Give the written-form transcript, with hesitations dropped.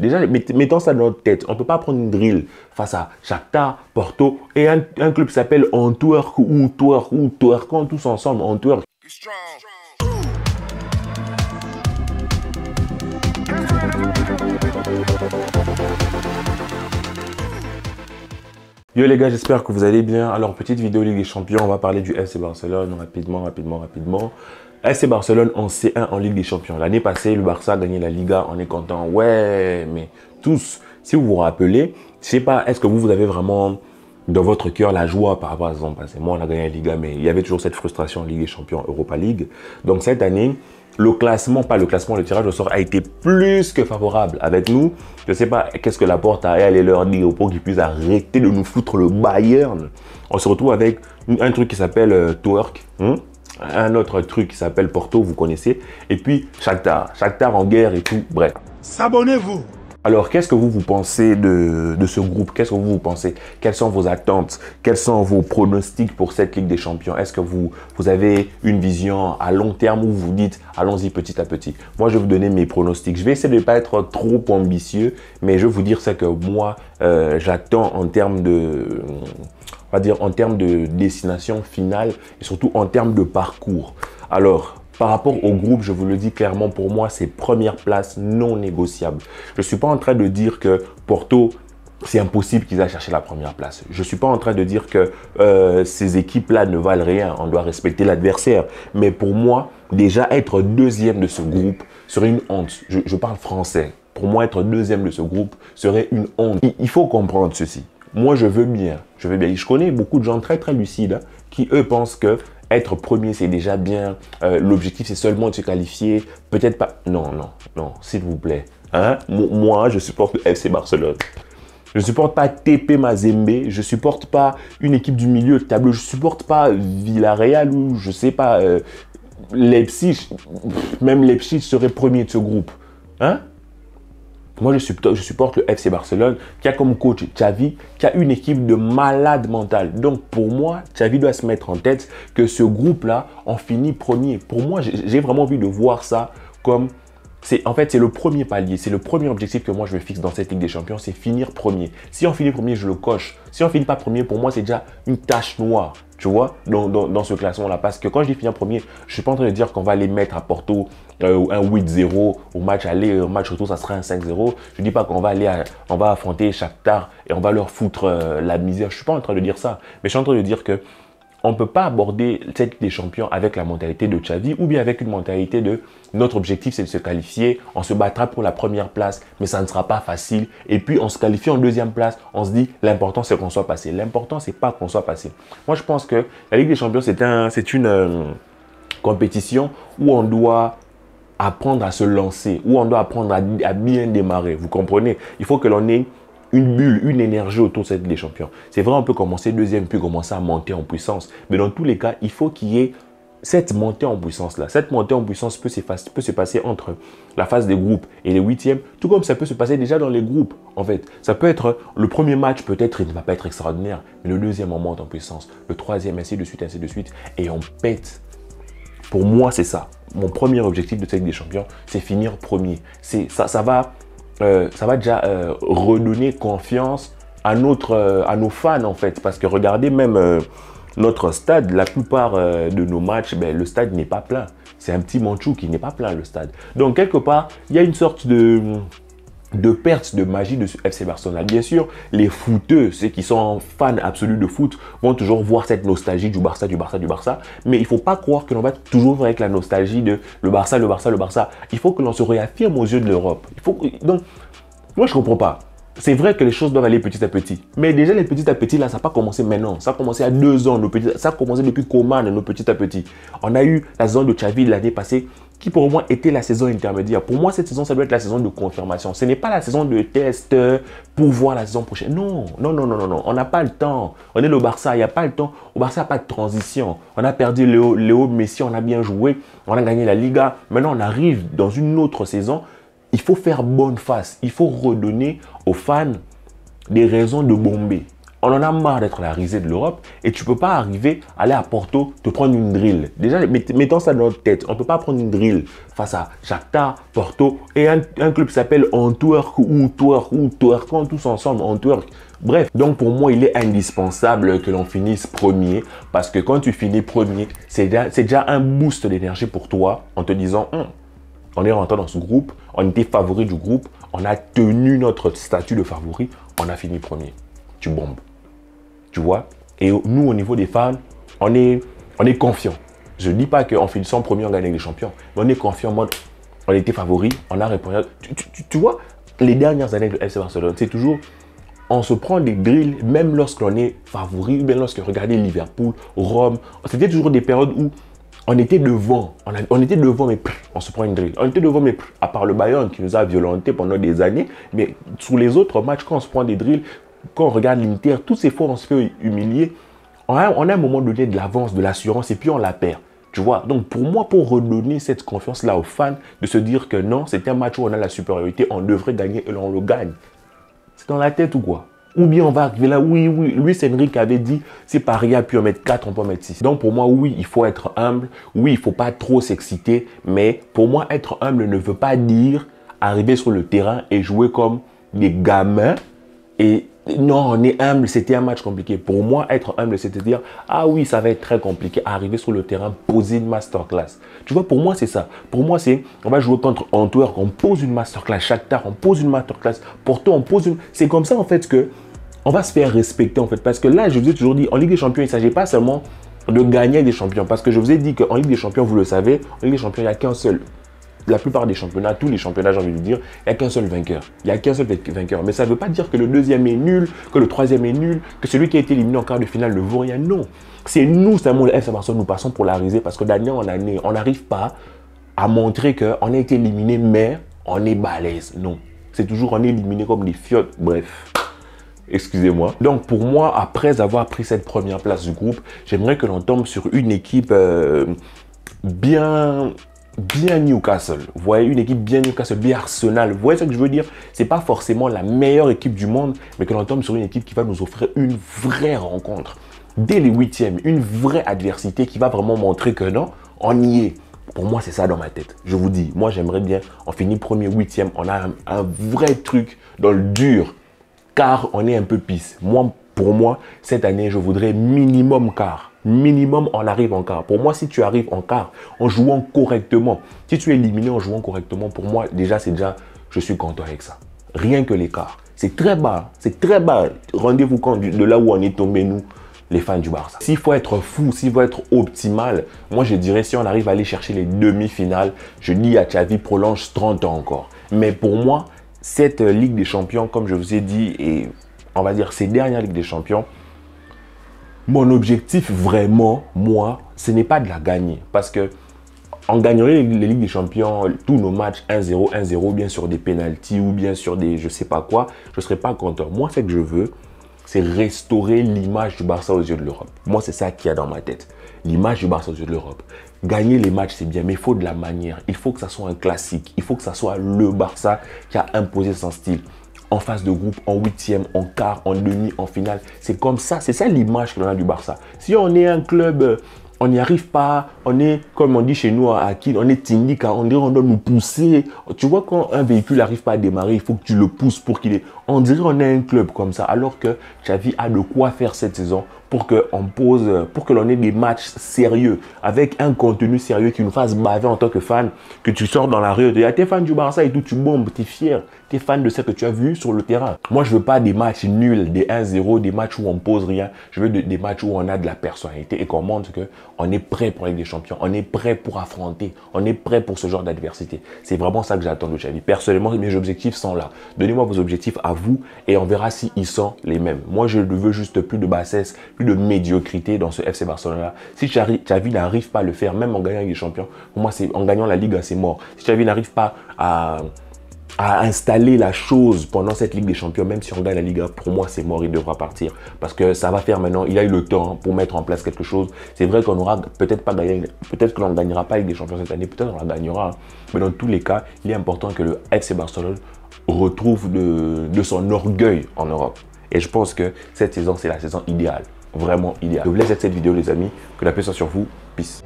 Déjà, mettons ça dans notre tête. On ne peut pas prendre une drill face à Shakhtar, Porto et un club qui s'appelle Antwerp ou Twerkant tous ensemble. Antwerp. Yo les gars, j'espère que vous allez bien. Alors, petite vidéo Ligue des Champions, on va parler du FC Barcelone rapidement. FC Barcelone en C1 en Ligue des Champions. L'année passée, le Barça a gagné la Liga, on est content. Ouais, mais tous, si vous vous rappelez, je sais pas, est-ce que vous avez vraiment dans votre cœur la joie par rapport à la saison passée? Moi, on a gagné la Liga, mais il y avait toujours cette frustration en Ligue des Champions, Europa League. Donc cette année, le tirage au sort a été plus que favorable avec nous. Je ne sais pas qu'est-ce que la porte a allé leur dire pour qu'ils puissent arrêter de nous foutre le Bayern. On se retrouve avec un truc qui s'appelle Twerk, un autre truc qui s'appelle Porto, vous connaissez, et puis Shakhtar en guerre et tout, bref. Avez-vous. Alors, qu'est-ce que vous pensez de ce groupe? Qu'est-ce que vous pensez? Quelles sont vos attentes? Quels sont vos pronostics pour cette Ligue des Champions? Est-ce que vous avez une vision à long terme où vous dites allons-y petit à petit? Moi, je vais vous donner mes pronostics. Je vais essayer de ne pas être trop ambitieux, mais je vais vous dire ce que moi, j'attends en termes de... on va dire en termes de destination finale et surtout en termes de parcours. Alors, par rapport au groupe, je vous le dis clairement, pour moi, c'est première place non négociable. Je ne suis pas en train de dire que Porto, c'est impossible qu'ils aillent chercher la première place. Je ne suis pas en train de dire que ces équipes-là ne valent rien. On doit respecter l'adversaire. Mais pour moi, déjà être deuxième de ce groupe serait une honte. Je parle français. Pour moi, être deuxième de ce groupe serait une honte. Il faut comprendre ceci. Moi, je veux bien. Je connais beaucoup de gens très, très lucides qui, eux, pensent que être premier, c'est déjà bien. L'objectif, c'est seulement de se qualifier. Peut-être pas. Non, s'il vous plaît. Hein? Moi, je supporte le FC Barcelone. Je ne supporte pas TP Mazembe. Je ne supporte pas une équipe du milieu de tableau. Je ne supporte pas Villarreal ou je ne sais pas Leipzig. Même Leipzig serait premier de ce groupe. Hein? Moi, je supporte le FC Barcelone qui a comme coach Xavi, qui a une équipe de malades mentales. Donc, pour moi, Xavi doit se mettre en tête que ce groupe-là en finit premier. Pour moi, j'ai vraiment envie de voir ça comme... En fait, c'est le premier palier, c'est le premier objectif que moi je me fixe dans cette Ligue des Champions, c'est finir premier. Si on finit premier, je le coche. Si on finit pas premier, pour moi, c'est déjà une tache noire, tu vois, dans ce classement-là. Parce que quand je dis finir premier, je suis pas en train de dire qu'on va les mettre à Porto un 8-0 au match aller, au match retour, ça sera un 5-0. Je dis pas qu'on va on va affronter Shakhtar et on va leur foutre la misère. Je suis pas en train de dire ça, mais je suis en train de dire que on ne peut pas aborder cette Ligue des Champions avec la mentalité de Xavi ou bien avec une mentalité de notre objectif c'est de se qualifier, on se battra pour la première place, mais ça ne sera pas facile. Et puis on se qualifie en deuxième place, on se dit l'important c'est qu'on soit passé. L'important c'est pas qu'on soit passé. Moi je pense que la Ligue des Champions c'est une compétition où on doit apprendre à se lancer, où on doit apprendre à bien démarrer. Vous comprenez? Il faut que l'on ait une bulle, une énergie autour de cette Ligue des Champions. C'est vrai, on peut commencer deuxième, puis commencer à monter en puissance. Mais dans tous les cas, il faut qu'il y ait cette montée en puissance-là. Cette montée en puissance peut se passer entre la phase des groupes et les huitièmes, tout comme ça peut se passer déjà dans les groupes, en fait. Ça peut être, le premier match, peut-être, il ne va pas être extraordinaire, mais le deuxième, on monte en puissance. Le troisième, ainsi de suite, et on pète. Pour moi, c'est ça. Mon premier objectif de cette Ligue des Champions, c'est finir premier. Ça va déjà redonner confiance à nos fans en fait. Parce que regardez même notre stade, la plupart de nos matchs, le stade n'est pas plein. C'est un petit Manchou qui n'est pas plein le stade. Donc quelque part, il y a une sorte de perte de magie de ce FC Barcelone. Bien sûr, les footeux, ceux qui sont fans absolus de foot, vont toujours voir cette nostalgie du Barça. Mais il ne faut pas croire que l'on va toujours avec la nostalgie de le Barça. Il faut que l'on se réaffirme aux yeux de l'Europe. Donc, moi, je ne comprends pas. C'est vrai que les choses doivent aller petit à petit. Mais déjà, les petit à petit, là, ça n'a pas commencé maintenant. Ça a commencé à 2 ans. Ça a commencé depuis Coman, nos petit à petit. On a eu la saison de Xavi l'année passée, qui pour moi était la saison intermédiaire. Pour moi, cette saison, ça doit être la saison de confirmation. Ce n'est pas la saison de test pour voir la saison prochaine. Non. On n'a pas le temps. On est le Barça, il n'y a pas le temps. Au Barça, il n'y a pas de transition. On a perdu Léo Messi, on a bien joué. On a gagné la Liga. Maintenant, on arrive dans une autre saison. Il faut faire bonne face. Il faut redonner aux fans des raisons de bomber. on en a marre d'être la risée de l'Europe et tu peux pas arriver, aller à Porto, te prendre une drill. Déjà, mettons ça dans notre tête. On peut pas prendre une drill face à Shakhtar, Porto et un club qui s'appelle Antwerp ou Twerk, tous ensemble, Antwerp. Bref, donc pour moi, il est indispensable que l'on finisse premier parce que quand tu finis premier, c'est déjà un boost d'énergie pour toi en te disant on est rentré dans ce groupe, on était favori du groupe, on a tenu notre statut de favori, on a fini premier. Tu bombes. Tu vois? Et nous, au niveau des fans, on est confiant. Je ne dis pas qu'en finissant premier, on gagne les champions, mais on est confiant en mode on était favori, on a répondu. Tu vois, les dernières années de FC Barcelone, c'est toujours on se prend des drills, même lorsqu'on est favori, même lorsque regardez Liverpool, Rome, c'était toujours des périodes où on était devant, on était devant, mais on se prend une drill. On était devant, mais à part le Bayern qui nous a violentés pendant des années, mais sur les autres matchs, quand on se prend des drills, quand on regarde l'Inter, toutes ces fois on se fait humilier, on a un moment donné de l'avance, de l'assurance, et puis on la perd. Tu vois, donc pour moi, pour redonner cette confiance-là aux fans, de se dire que non, c'est un match où on a la supériorité, on devrait gagner et on le gagne. C'est dans la tête ou quoi? Ou bien on va arriver là, oui, Luis Enrique avait dit, si Paris a pu en mettre 4, on peut en mettre 6. Donc pour moi, oui, il faut être humble, oui, il ne faut pas trop s'exciter, mais pour moi, être humble ne veut pas dire arriver sur le terrain et jouer comme des gamins et non, on est humble, c'était un match compliqué. Pour moi, être humble, c'est de dire, ah oui, ça va être très compliqué, arriver sur le terrain, poser une masterclass. Tu vois, pour moi, c'est ça. Pour moi, c'est, on va jouer contre Antwerp, on pose une masterclass. Shakhtar, on pose une masterclass. Porto, on pose une... C'est comme ça, en fait, que on va se faire respecter, en fait. Parce que là, je vous ai toujours dit, en Ligue des Champions, il ne s'agit pas seulement de gagner des champions. Parce que je vous ai dit qu'en Ligue des Champions, vous le savez, en Ligue des Champions, il n'y a qu'un seul. La plupart des championnats, tous les championnats, j'ai envie de dire, il n'y a qu'un seul vainqueur. Il n'y a qu'un seul vainqueur. Mais ça ne veut pas dire que le deuxième est nul, que le troisième est nul, que celui qui a été éliminé en quart de finale ne vaut rien. Non. C'est nous, seulement le FC Barcelone, nous passons pour la risée parce que d'année en année, on n'arrive pas à montrer qu'on a été éliminé, mais on est balèze. Non. C'est toujours on est éliminé comme des fiottes. Bref. Excusez-moi. Donc pour moi, après avoir pris cette première place du groupe, j'aimerais que l'on tombe sur une équipe bien Newcastle. Vous voyez, une équipe bien Newcastle, bien Arsenal. Vous voyez ce que je veux dire? C'est pas forcément la meilleure équipe du monde, mais que l'on tombe sur une équipe qui va nous offrir une vraie rencontre. Dès les huitièmes, une vraie adversité qui va vraiment montrer que non, on y est. Pour moi, c'est ça dans ma tête. Je vous dis, moi j'aimerais bien, on finit premier, huitième, on a un vrai truc dans le dur. Car on est un peu pisse. Pour moi, cette année, je voudrais minimum quart. Minimum, on arrive en quart. Pour moi, si tu arrives en quart, en jouant correctement, si tu es éliminé en jouant correctement, pour moi, je suis content avec ça. Rien que les quarts. C'est très bas. C'est très bas. Rendez-vous compte de là où on est tombé, nous, les fans du Barça. S'il faut être fou, s'il faut être optimal, moi, je dirais, si on arrive à aller chercher les demi-finales, je dis à Xavi, prolonge 30 ans encore. Mais pour moi, cette Ligue des Champions, comme je vous ai dit, et on va dire ces dernières Ligues des Champions, mon objectif vraiment, moi, ce n'est pas de la gagner. Parce que en gagnant les Ligues des Champions, tous nos matchs 1-0, 1-0, bien sur des pénaltys ou bien sur des je sais pas quoi, je ne serai pas content. Moi, ce que je veux, c'est restaurer l'image du Barça aux yeux de l'Europe. Moi, c'est ça qu'il y a dans ma tête. L'image du Barça aux yeux de l'Europe. Gagner les matchs, c'est bien, mais il faut de la manière. Il faut que ça soit un classique. Il faut que ça soit le Barça qui a imposé son style. En phase de groupe, en huitième, en quart, en demi, en finale. C'est comme ça, c'est ça l'image que l'on a du Barça. Si on est un club, on n'y arrive pas, on est, comme on dit chez nous à Akil, on est technique, on doit nous pousser. Tu vois, quand un véhicule n'arrive pas à démarrer, il faut que tu le pousses pour qu'il ait... On dirait qu'on est un club comme ça, alors que Xavi a de quoi faire cette saison pour que l'on ait des matchs sérieux, avec un contenu sérieux qui nous fasse baver en tant que fan, que tu sors dans la rue, tu es fan du Barça et tout, tu bombes, tu es fier, tu es fan de ce que tu as vu sur le terrain. Moi, je veux pas des matchs nuls, des 1-0, des matchs où on pose rien. Je veux des matchs où on a de la personnalité et qu'on montre qu'on est prêt pour la Ligue des Champions, on est prêt pour affronter, on est prêt pour ce genre d'adversité. C'est vraiment ça que j'attends de Xavi. Personnellement, mes objectifs sont là. Donnez-moi vos objectifs à vous et on verra s'ils sont les mêmes. Moi, je ne veux juste plus de bassesse, plus de médiocrité dans ce FC Barcelone-là. Si Xavi n'arrive pas à le faire, même en gagnant les champions, pour moi, en gagnant la Ligue, c'est mort. Si Xavi n'arrive pas à installer la chose pendant cette Ligue des Champions, même si on gagne la Liga, pour moi, c'est mort, il devra partir. Parce que ça va faire maintenant, il a eu le temps pour mettre en place quelque chose. C'est vrai qu'on aura peut-être pas gagné, peut-être que l'on ne gagnera pas la Ligue des Champions cette année, peut-être qu'on la gagnera. Mais dans tous les cas, il est important que le FC Barcelone retrouve de son orgueil en Europe. Et je pense que cette saison, c'est la saison idéale. Vraiment idéale. Je vous laisse avec cette vidéo, les amis. Que la paix soit sur vous. Peace.